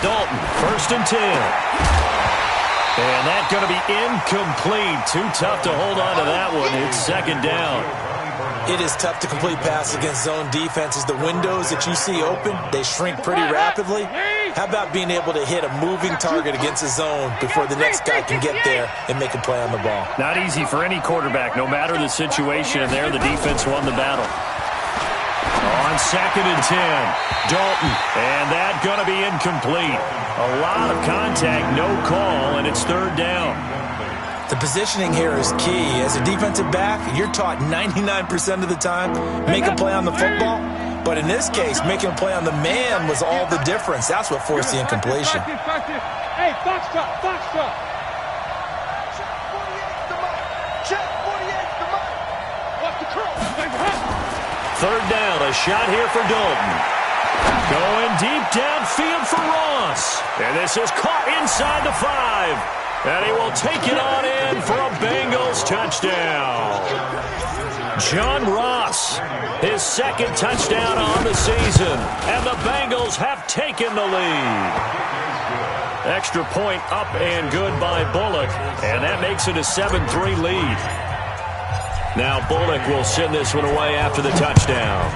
Dalton, 1st and 10. And that's going to be incomplete. Too tough to hold on to that one. It's 2nd down. It is tough to complete passes against zone defenses. The windows that you see open, they shrink pretty rapidly. How about being able to hit a moving target against a zone before the next guy can get there and make a play on the ball? Not easy for any quarterback, no matter the situation. And there, the defense won the battle. On 2nd and 10, Dalton, and that's going to be incomplete. A lot of contact, no call, and it's 3rd down. The positioning here is key. As a defensive back, you're taught 99% of the time, make a play on the football. But in this case, making a play on the man was all the difference. That's what forced the incompletion. Hey, box drop. Check 48 the mic. Watch the curl. 3rd down, a shot here for Dalton. Going deep downfield for Ross. And this is caught inside the 5. And he will take it on in for a Bengals touchdown. John Ross, his 2nd touchdown on the season. And the Bengals have taken the lead. Extra point up and good by Bullock. And that makes it a 7-3 lead. Now Bullock will send this one away after the touchdown.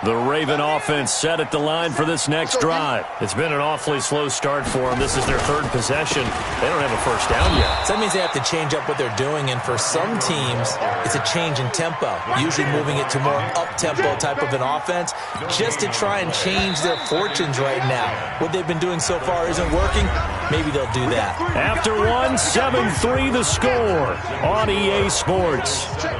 The Raven offense set at the line for this next drive. It's been an awfully slow start for them. This is their 3rd possession. They don't have a 1st down yet. So that means they have to change up what they're doing, and for some teams, it's a change in tempo, usually moving it to more up-tempo type of an offense, just to try and change their fortunes right now. What they've been doing so far isn't working. Maybe they'll do that. After 1, 7-3 the score on EA Sports. Check.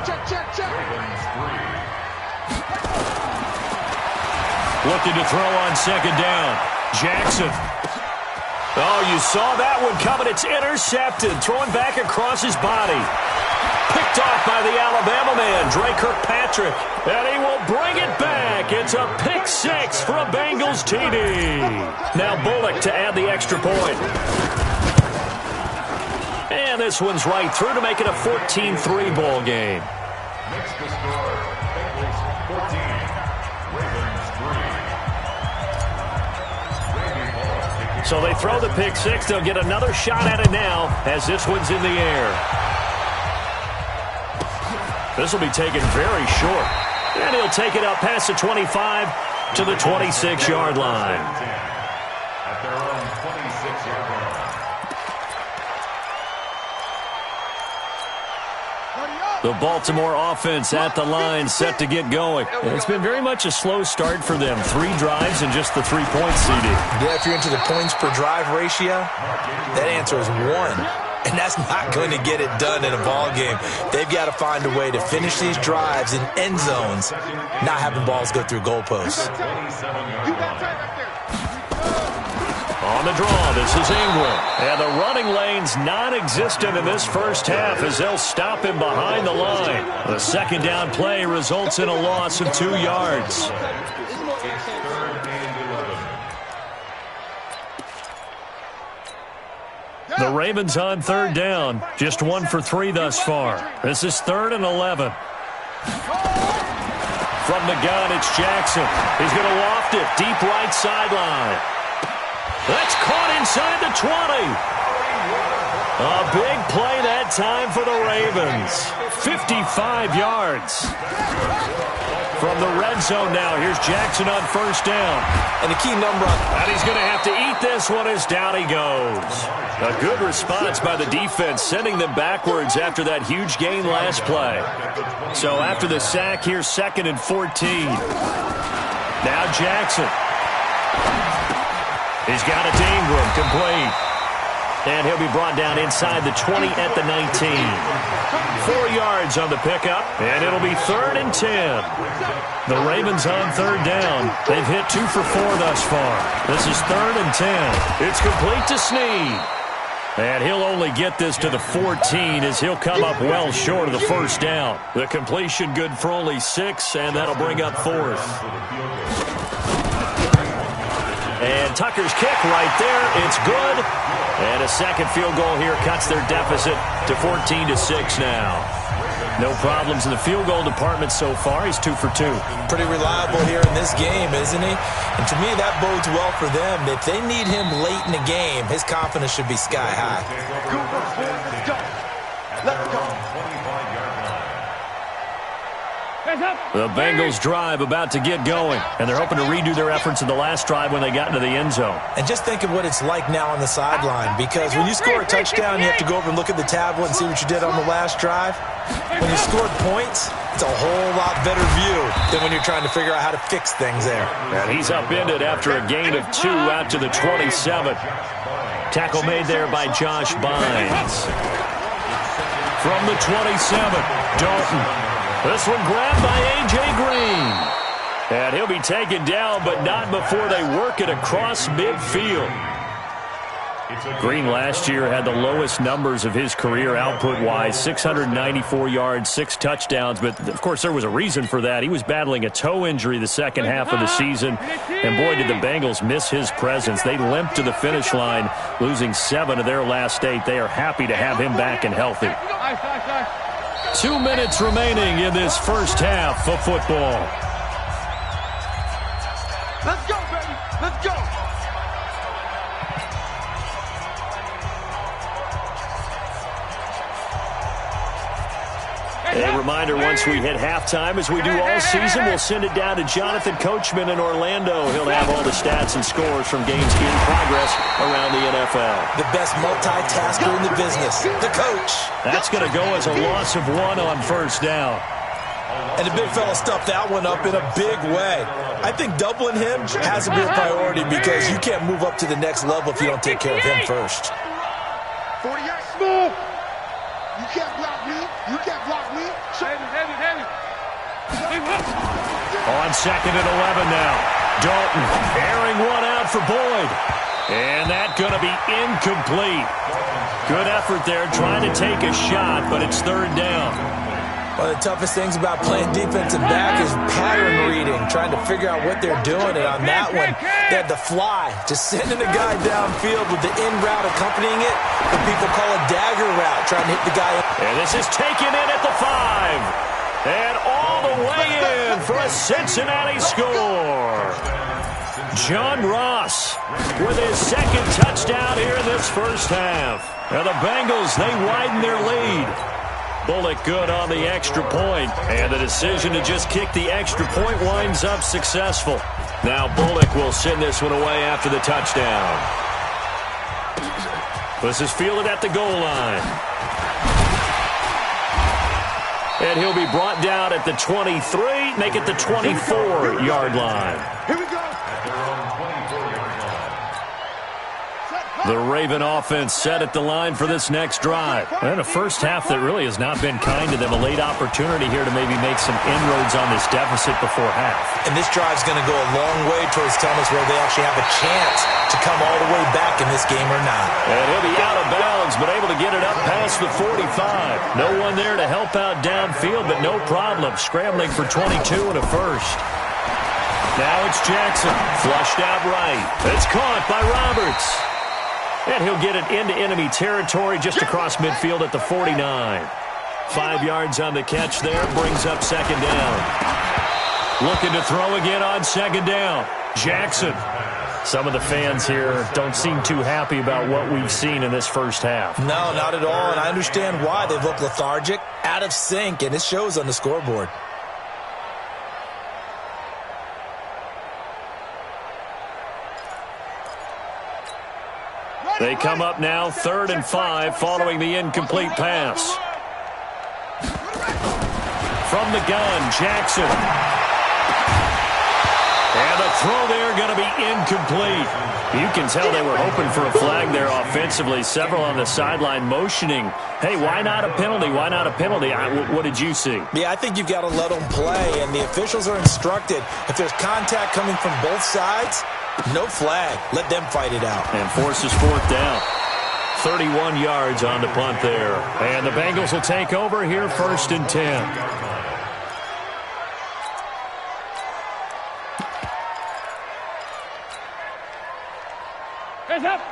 Looking to throw on 2nd down. Jackson. Oh, you saw that one coming. It's intercepted. Throwing back across his body. Picked off by the Alabama man, Dre Kirkpatrick. And he will bring it back. It's a pick 6 for a Bengals TD. Now Bullock to add the extra point. And this one's right through to make it a 14-3 ball game. Next to score, Bengals 14, Ravens 3. So they throw the pick 6. They'll get another shot at it now as this one's in the air. This will be taken very short. And he'll take it up past the 25 to the 26-yard line. At their own 26-yard line. The Baltimore offense at the line, set to get going. It's been very much a slow start for them. 3 drives and just the 3 points CD. Yeah, if you're into the points per drive ratio, that answer is 1. And that's not going to get it done in a ball game. They've got to find a way to finish these drives in end zones, not having balls go through goalposts. On the draw, this is Ingram. And the running lane's non-existent in this first half as they'll stop him behind the line. The 2nd down play results in a loss of 2 yards. The Ravens on 3rd down. Just 1 for 3 thus far. This is 3rd and 11. From the gun, it's Jackson. He's going to loft it. Deep right sideline. That's caught inside the 20. A big play that time for the Ravens. 55 yards. From the red zone now, here's Jackson on 1st down. And the key number on... And he's going to have to eat this one as down he goes. A good response by the defense, sending them backwards after that huge gain last play. So after the sack, here's 2nd and 14. Now Jackson. He's got it to Ingram, complete. And he'll be brought down inside the 20 at the 19. 4 yards on the pickup, and it'll be 3rd and 10. The Ravens on 3rd down. They've hit 2 for 4 thus far. This is 3rd and 10. It's complete to Snead. And he'll only get this to the 14 as he'll come up well short of the 1st down. The completion good for only 6, and that'll bring up 4th. And Tucker's kick right there. It's good. And a second field goal here cuts their deficit to 14-6 now. No problems in the field goal department so far. He's 2 for 2. Pretty reliable here in this game, isn't he? And to me, that bodes well for them. If they need him late in the game, his confidence should be sky high. Let's go. Let's go. The Bengals drive about to get going, and they're hoping to redo their efforts in the last drive when they got into the end zone. And just think of what it's like now on the sideline, because when you score a touchdown, you have to go over and look at the tablet and see what you did on the last drive. When you scored points, it's a whole lot better view than when you're trying to figure out how to fix things there. And he's upended after a gain of 2 out to the 27. Tackle made there by Josh Bynes. From the 27, Dalton. This one grabbed by A.J. Green. And he'll be taken down, but not before they work it across midfield. Green last year had the lowest numbers of his career output-wise, 694 yards, 6 touchdowns. But, of course, there was a reason for that. He was battling a toe injury the second half of the season. And, boy, did the Bengals miss his presence. They limped to the finish line, losing 7 of their last 8. They are happy to have him back and healthy. 2 minutes remaining in this first half of football. Let's go, baby. Let's go. A reminder, once we hit halftime, as we do all season, we'll send it down to Jonathan Coachman in Orlando. He'll have all the stats and scores from games in progress around the NFL. The best multitasker in the business, the coach. That's going to go as a loss of 1 on first down. And the big fella stuffed that one up in a big way. I think doubling him has to be a priority because you can't move up to the next level if you don't take care of him first. 40 yards. Move. You can't block me. You can't block me. Heavy. On 2nd and 11 now. Dalton airing one out for Boyd. And that's going to be incomplete. Good effort there trying to take a shot, but it's 3rd down. One of the toughest things about playing defensive back is pattern reading, trying to figure out what they're doing. And on that one, they had to fly, just sending a guy downfield with the in route accompanying it. What people call a dagger route, trying to hit the guy. And this is taken in at the 5. And all the way in for a Cincinnati score. John Ross with his 2nd touchdown here in this first half. And the Bengals, they widen their lead. Bullock good on the extra point, and the decision to just kick the extra point winds up successful. Now Bullock will send this one away after the touchdown. This is fielded at the goal line. And he'll be brought down at the 23, make it the 24-yard line. Here we go. The Raven offense set at the line for this next drive. And a first half that really has not been kind to them. A late opportunity here to maybe make some inroads on this deficit before half. And this drive's going to go a long way towards telling us whether they actually have a chance to come all the way back in this game or not. And he'll be out of bounds, but able to get it up past the 45. No one there to help out downfield, but no problem. Scrambling for 22 and a first. Now it's Jackson. Flushed out right. It's caught by Roberts. And he'll get it into enemy territory just across midfield at the 49. 5 yards on the catch there, brings up 2nd down. Looking to throw again on 2nd down. Jackson. Some of the fans here don't seem too happy about what we've seen in this first half. No, not at all, and I understand why. They've looked lethargic, out of sync, and it shows on the scoreboard. They come up now 3rd and 5 following the incomplete pass. From the gun, Jackson. And the throw there going to be incomplete. You can tell they were hoping for a flag there offensively. Several on the sideline motioning, hey, why not a penalty? Why not a penalty? What did you see? Yeah, I think you've got to let them play, and the officials are instructed. If there's contact coming from both sides, no flag. Let them fight it out. And forces 4th down. 31 yards on the punt there. And the Bengals will take over here 1st and 10.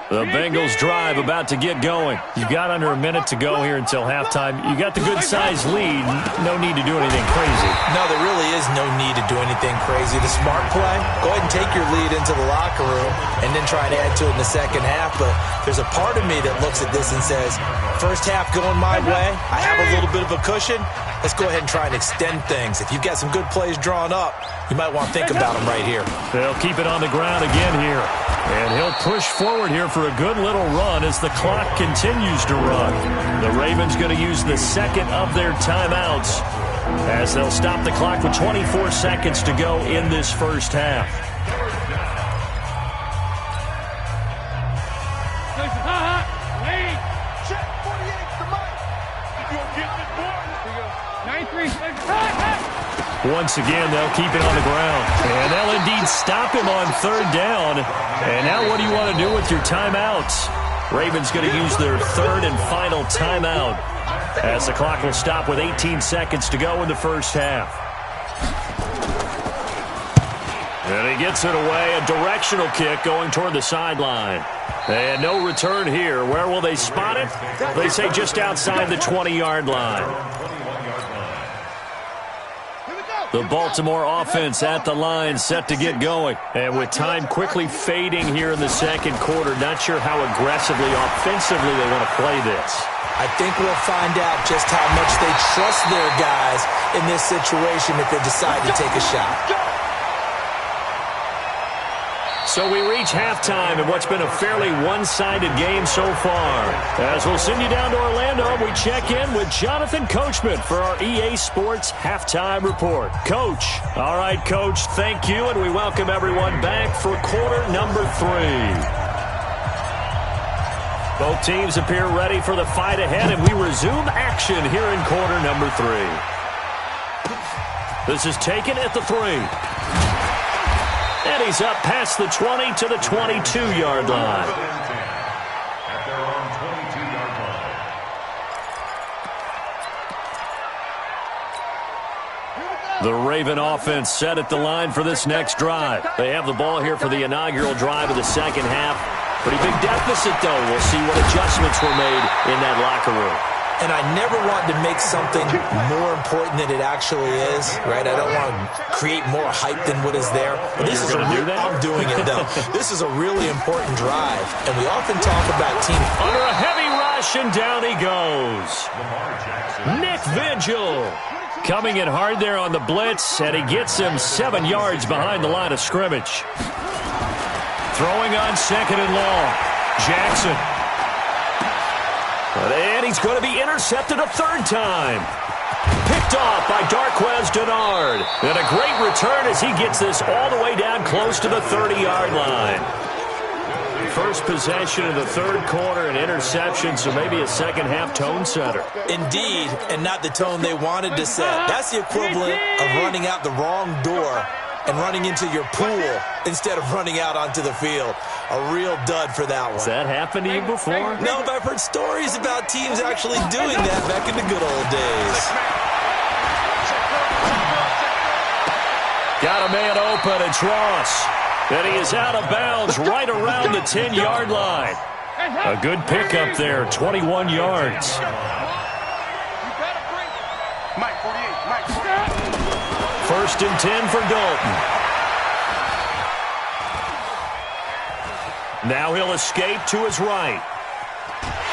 The Bengals drive about to get going. You've got under a minute to go here until halftime. You got the good-sized lead. No need to do anything crazy. No, there really is no need to do anything crazy. The smart play, go ahead and take your lead into the locker room and then try to add to it in the second half. But there's a part of me that looks at this and says, first half going my way, I have a little bit of a cushion. Let's go ahead and try and extend things. If you've got some good plays drawn up, you might want to think about them right here. They'll keep it on the ground again here. And he'll push forward here for a good little run as the clock continues to run. The Ravens going to use the second of their timeouts as they'll stop the clock with 24 seconds to go in this first half. Once again, they'll keep it on the ground. And they'll indeed stop him on third down. And now what do you want to do with your timeouts? Ravens going to use their third and final timeout as the clock will stop with 18 seconds to go in the first half. And he gets it away, a directional kick going toward the sideline. And no return here. Where will they spot it? They say just outside the 20-yard line. The Baltimore offense at the line, set to get going. And with time quickly fading here in the second quarter, not sure how aggressively, offensively they want to play this. I think we'll find out just how much they trust their guys in this situation if they decide to take a shot. So we reach halftime in what's been a fairly one-sided game so far. As we'll send you down to Orlando, we check in with Jonathan Coachman for our EA Sports Halftime Report. Coach. All right, Coach, thank you, and we welcome everyone back for quarter number 3. Both teams appear ready for the fight ahead, and we resume action here in quarter number 3. This is taken at the 3. And he's up past the 20 to the 22-yard line. At their own 22-yard line. The Raven offense set at the line for this next drive. They have the ball here for the inaugural drive of the second half. Pretty big deficit, though. We'll see what adjustments were made in that locker room. And I never want to make something more important than it actually is, right? I don't want to create more hype than what is there. But this is I'm doing it, though. This is a really important drive. And we often talk about teams. Under a heavy rush, and down he goes. Nick Vigil coming in hard there on the blitz, and he gets him 7 yards behind the line of scrimmage. Throwing on second and long. Jackson. And he's going to be intercepted a third time. Picked off by Darquez Denard. And a great return as he gets this all the way down close to the 30-yard line. First possession of the third quarter, an interception, so maybe a second-half tone setter. Indeed, and not the tone they wanted to set. That's the equivalent of running out the wrong door and running into your pool instead of running out onto the field. A real dud for that one. Has that happened to you before? No, but I've heard stories about teams actually doing that back in the good old days. Got a man open, it's Ross. And he is out of bounds right around the 10-yard line. A good pickup there, 21 yards. First and 10 for Dalton. Now he'll escape to his right.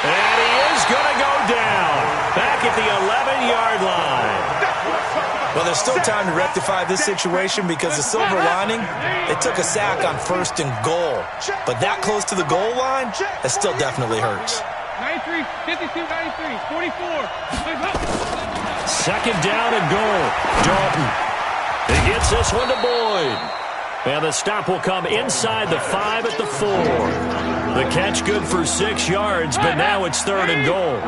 And he is going to go down. Back at the 11-yard line. Well, there's still time to rectify this situation because the silver lining, it took a sack on first and goal. But that close to the goal line, that still definitely hurts. 93, 52, 93, 44. Second down and goal. Dalton. He gets this one to Boyd. And the stop will come inside the 5 at the 4. The catch good for 6 yards, but now it's third and goal.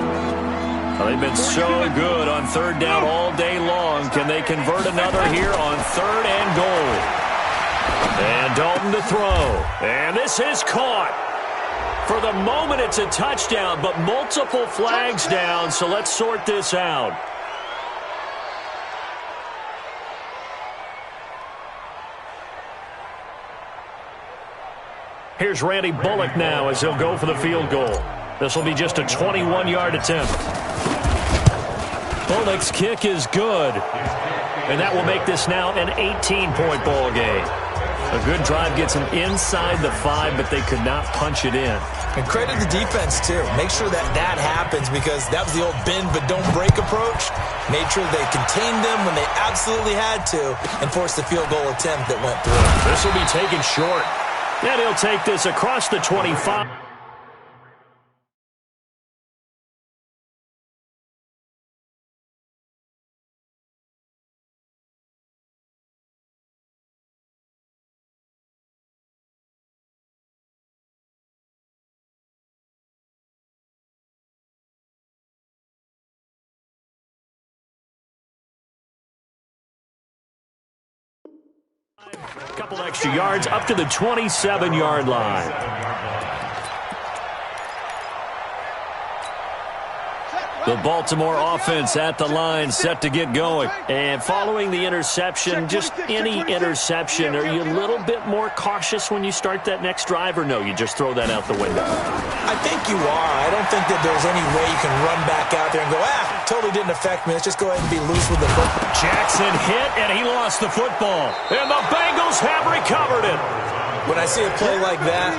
Well, they've been so good on third down all day long. Can they convert another here on third and goal? And Dalton to throw. And this is caught. For the moment, it's a touchdown, but multiple flags down, so let's sort this out. Here's Randy Bullock now as he'll go for the field goal. This will be just a 21-yard attempt. Bullock's kick is good. And that will make this now an 18-point ball game. A good drive gets him inside the 5, but they could not punch it in. And credit the defense, too. Make sure that happens, because that was the old bend but don't break approach. Made sure they contained them when they absolutely had to and forced the field goal attempt that went through. This will be taken short. And he'll take this across the 25. A couple extra yards up to the 27-yard line. The Baltimore offense at the line, set to get going. And following the interception, just any interception, are you a little bit more cautious when you start that next drive, or no, you just throw that out the window? I think you are. I don't think that there's any way you can run back out there and go, totally didn't affect me. Let's just go ahead and be loose with the football. Jackson hit, and he lost the football. And the Bengals have recovered it. When I see a play like that,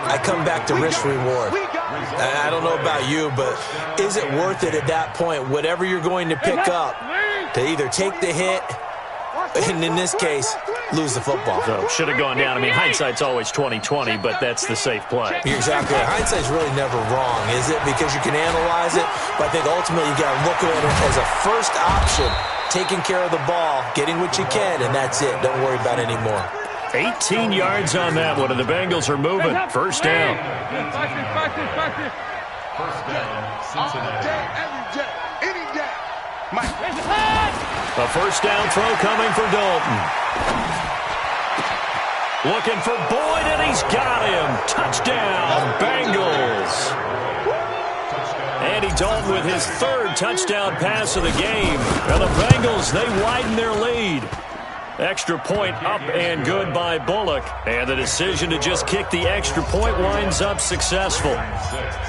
I come back to risk-reward. I don't know about you, but is it worth it at that point, whatever you're going to pick up, to either take the hit, and in this case, lose the football? So, should have gone down. I mean, hindsight's always 20/20, but that's the safe play. You're exactly right. Hindsight's really never wrong, is it? Because you can analyze it, but I think ultimately you got to look at it as a first option, taking care of the ball, getting what you can, and that's it. Don't worry about any more. 18 yards on that one, and the Bengals are moving. First down. First down, Cincinnati. A first down throw coming for Dalton. Looking for Boyd, and he's got him. Touchdown, Bengals. Andy Dalton with his third touchdown pass of the game. And the Bengals, they widen their lead. Extra point up and good by Bullock. And the decision to just kick the extra point winds up successful.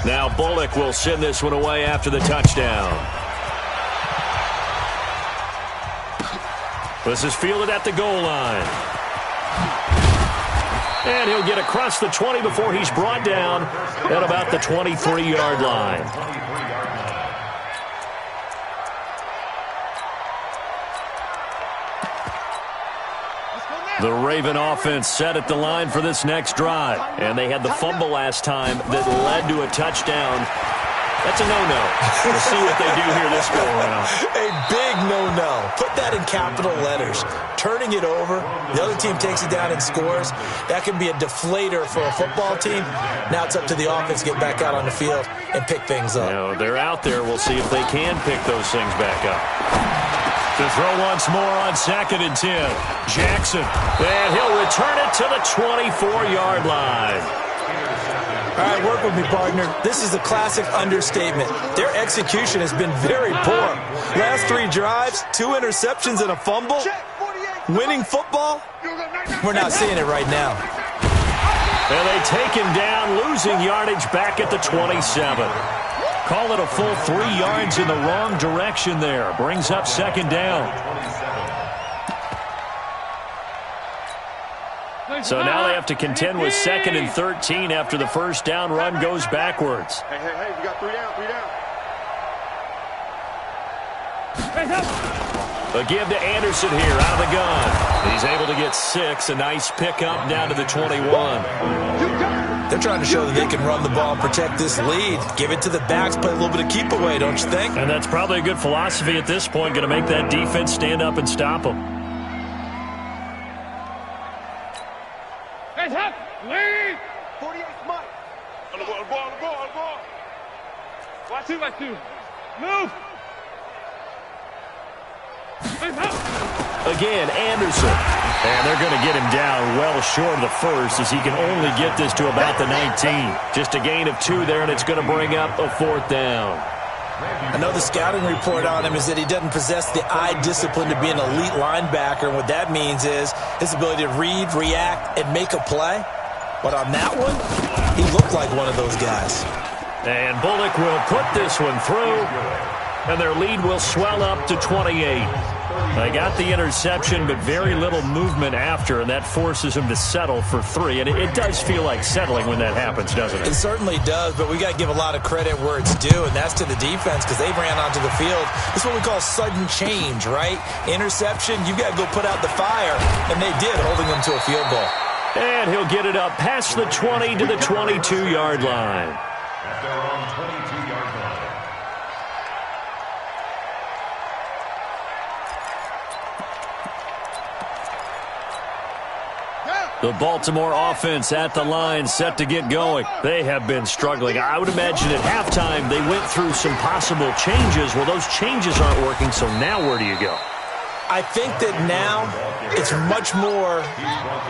Now Bullock will send this one away after the touchdown. This is fielded at the goal line. And he'll get across the 20 before he's brought down at about the 23-yard line. The Raven offense set at the line for this next drive. And they had the fumble last time that led to a touchdown. That's a no-no. We'll see what they do here this go around. A big no-no. Put that in capital letters. Turning it over, the other team takes it down and scores. That can be a deflator for a football team. Now it's up to the offense to get back out on the field and pick things up. You know, they're out there. We'll see if they can pick those things back up. To throw once more on 2nd and 10. Jackson. And he'll return it to the 24-yard line. All right, work with me, partner. This is a classic understatement. Their execution has been very poor. Last 3 drives, 2 interceptions and a fumble. Winning football? We're not seeing it right now. And they take him down, losing yardage back at the 27. Call it a full 3 yards in the wrong direction there. Brings up 2nd down. So now they have to contend with 2nd and 13 after the first down run goes backwards. Hey, you got 3 down, 3 down. A give to Anderson here out of the gun. He's able to get 6. A nice pickup down to the 21. They're trying to show that they can run the ball and protect this lead. Give it to the backs, play a little bit of keep away, don't you think? And that's probably a good philosophy at this point, going to make that defense stand up and stop them. Lead! 48 Mike. On the ball. Watch 2. Move! Again, Anderson. And they're going to get him down well short of the first, as he can only get this to about the 19. Just a gain of 2 there, and it's going to bring up a 4th down. I know the scouting report on him is that he doesn't possess the eye discipline to be an elite linebacker. And what that means is his ability to read, react, and make a play. But on that one, he looked like one of those guys. And Bullock will put this one through, and their lead will swell up to 28. They got the interception, but very little movement after, and that forces him to settle for 3. And it does feel like settling when that happens, doesn't it? It certainly does, but we got to give a lot of credit where it's due, and that's to the defense because they ran onto the field. This is what we call sudden change, right? Interception, you've got to go put out the fire, and they did, holding them to a field goal. And he'll get it up past the 20 to the 22-yard line. At their own 22-yard line. The Baltimore offense at the line, set to get going. They have been struggling. I would imagine at halftime they went through some possible changes. Well, those changes aren't working, so now where do you go? I think that now it's much more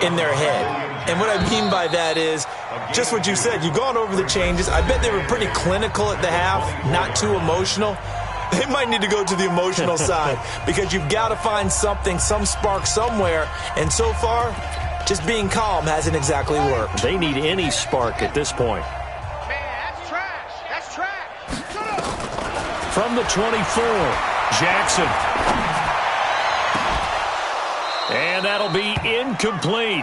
in their head. And what I mean by that is just what you said. You've gone over the changes. I bet they were pretty clinical at the half, not too emotional. They might need to go to the emotional side because you've got to find something, some spark somewhere. And so far, just being calm hasn't exactly worked. They need any spark at this point. Man, that's trash. That's trash. From the 24, Jackson. And that'll be incomplete.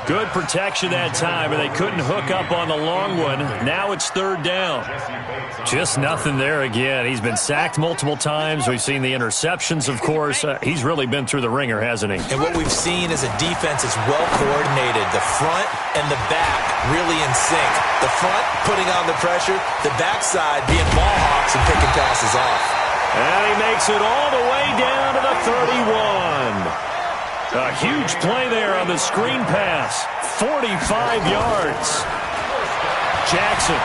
Good protection that time, and they couldn't hook up on the long one. Now it's 3rd down. Just nothing there again. He's been sacked multiple times. We've seen the interceptions, of course. He's really been through the ringer, hasn't he? And what we've seen is a defense that's well coordinated. The front and the back really in sync. The front putting on the pressure, the backside being ball hawks and picking passes off. And he makes it all the way down to the 31. A huge play there on the screen pass. 45 yards. Jackson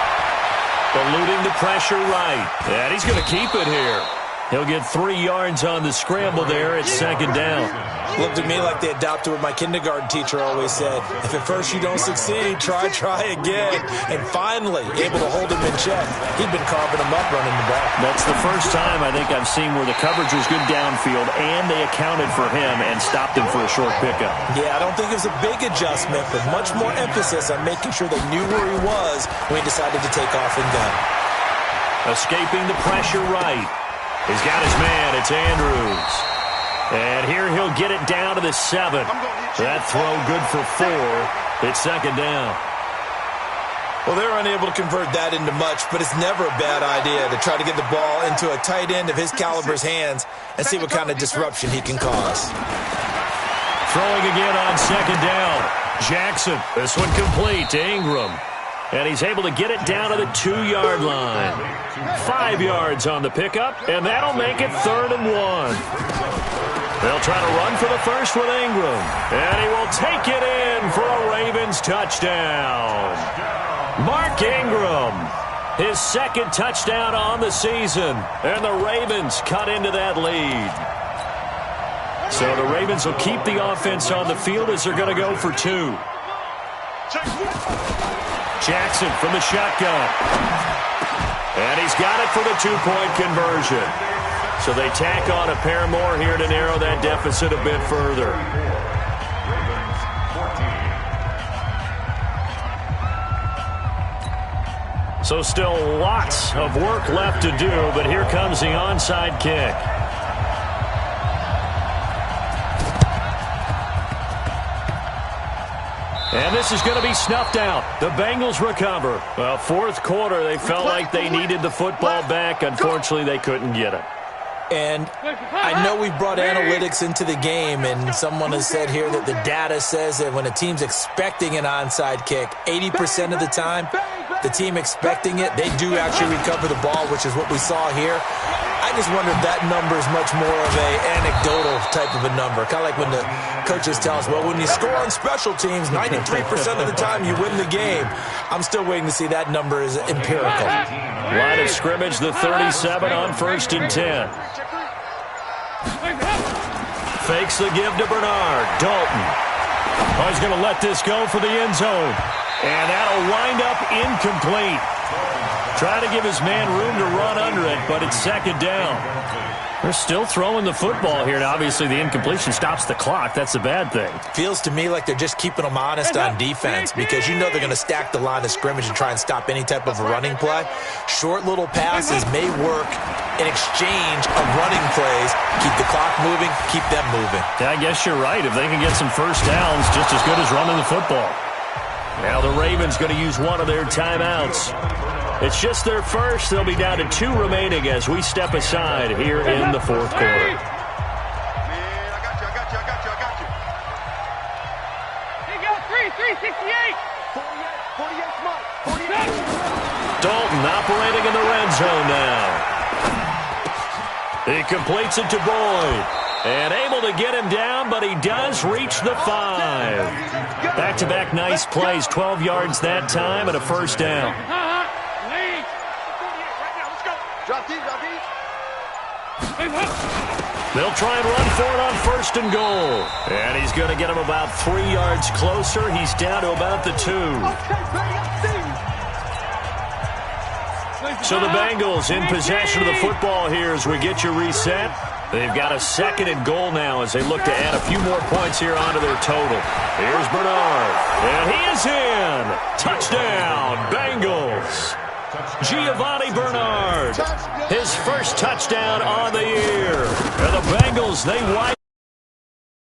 eluding the pressure right. And he's going to keep it here. He'll get 3 yards on the scramble there. It's 2nd down. Looked at me like they adopted what my kindergarten teacher always said. If at first you don't succeed, try again. And finally, able to hold him in check. He'd been carving him up running the ball. That's the first time I think I've seen where the coverage was good downfield and they accounted for him and stopped him for a short pickup. Yeah, I don't think it was a big adjustment, but much more emphasis on making sure they knew where he was when he decided to take off and gun. Escaping the pressure right. He's got his man. It's Andrews. And here he'll get it down to the 7. That throw good for 4. It's 2nd down. Well, they're unable to convert that into much, but it's never a bad idea to try to get the ball into a tight end of his caliber's hands and see what kind of disruption he can cause. Throwing again on 2nd down. Jackson. This one complete to Ingram. And he's able to get it down to the 2-yard line. 5 yards on the pickup, and that'll make it 3rd and 1. They'll try to run for the first with Ingram. And he will take it in for a Ravens touchdown. Mark Ingram, his 2nd touchdown on the season. And the Ravens cut into that lead. So the Ravens will keep the offense on the field as they're going to go for 2. Jackson from the shotgun. And he's got it for the 2-point conversion. So they tack on a pair more here to narrow that deficit a bit further. So still lots of work left to do, but here comes the onside kick. And this is going to be snuffed out. The Bengals recover. Well, 4th quarter, they felt like they needed the football back. Unfortunately, they couldn't get it. And I know we've brought analytics into the game, and someone has said here that the data says that when a team's expecting an onside kick, 80% of the time, the team expecting it, they do actually recover the ball, which is what we saw here. I just wonder if that number is much more of a anecdotal type of a number. Kind of like when the coaches tell us, well, when you score on special teams, 93% of the time you win the game. I'm still waiting to see that number is empirical. Line of scrimmage, the 37 on 1st and 10. Fakes the give to Bernard. Dalton. Oh, he's going to let this go for the end zone. And that'll wind up incomplete. Trying to give his man room to run under it, but it's second down. They're still throwing the football here, and obviously the incompletion stops the clock. That's a bad thing. Feels to me like they're just keeping them honest on defense because you know they're going to stack the line of scrimmage and try and stop any type of a running play. Short little passes may work in exchange of running plays. Keep the clock moving, keep them moving. Yeah, I guess you're right. If they can get some first downs, just as good as running the football. Now the Ravens going to use one of their timeouts. It's just their first. They'll be down to 2 remaining as we step aside here in the fourth quarter. Man, I got you. He got 368. 48 smart. 48. Dalton operating in the red zone now. He completes it to Boyd. And able to get him down, but he does reach the 5. Back-to-back nice plays, 12 yards that time and a first down. Drop these. They'll try and run for it on first and goal. And he's going to get him about 3 yards closer. He's down to about the 2. So the Bengals in possession of the football here as we get you reset. They've got a second and goal now as they look to add a few more points here onto their total. Here's Bernard. And he is in. Touchdown, Bengals. Giovanni Bernard. His first touchdown on the year. And the Bengals, they wipe